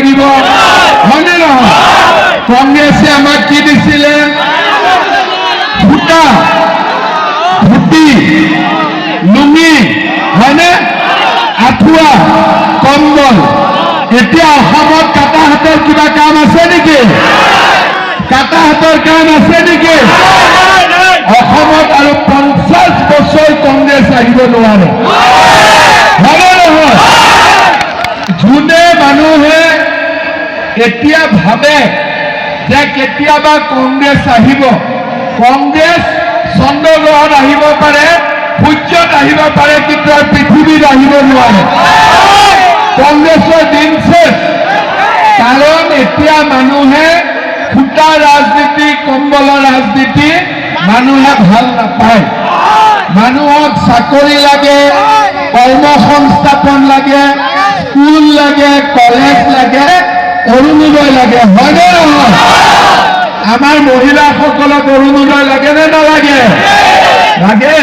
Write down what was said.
লাগিব হয়নে নহয় কংগ্ৰেছে আমাক কি দিছিলে ভূটা ধুতি লুঙি হয়নে আঁঠুৱা কম্বল এতিয়া অসমত কাটা হাতৰ কিবা কাম আছে নেকি কাটা হাতৰ কাম আছে নেকি অসমত আৰু 50 বছৰ কংগ্ৰেছ আহিব নোৱাৰে হয়নে নহয় যোনে মানুহে এতিয়া ভাবে যে কেতিয়াবা কংগ্ৰেছ আহিব কংগ্ৰেছ চন্দ্ৰগ্ৰহণ আহিব পাৰে সূৰ্যত আহিব পাৰে কিন্তু পৃথিৱীত আহিব নোৱাৰে কংগ্ৰেছৰ দিন শেষ কাৰণ এতিয়া মানুহে ফুটা ৰাজনীতি কম্বলৰ ৰাজনীতি মানুহে ভাল নাপায় মানুহক চাকৰি লাগে কৰ্মসংস্থাপন লাগে স্কুল লাগে কলেজ লাগে অৰুণোদয় লাগে হয়নে নহয় আমাৰ মহিলাসকলক অৰুণোদয় লাগে নে নালাগে লাগে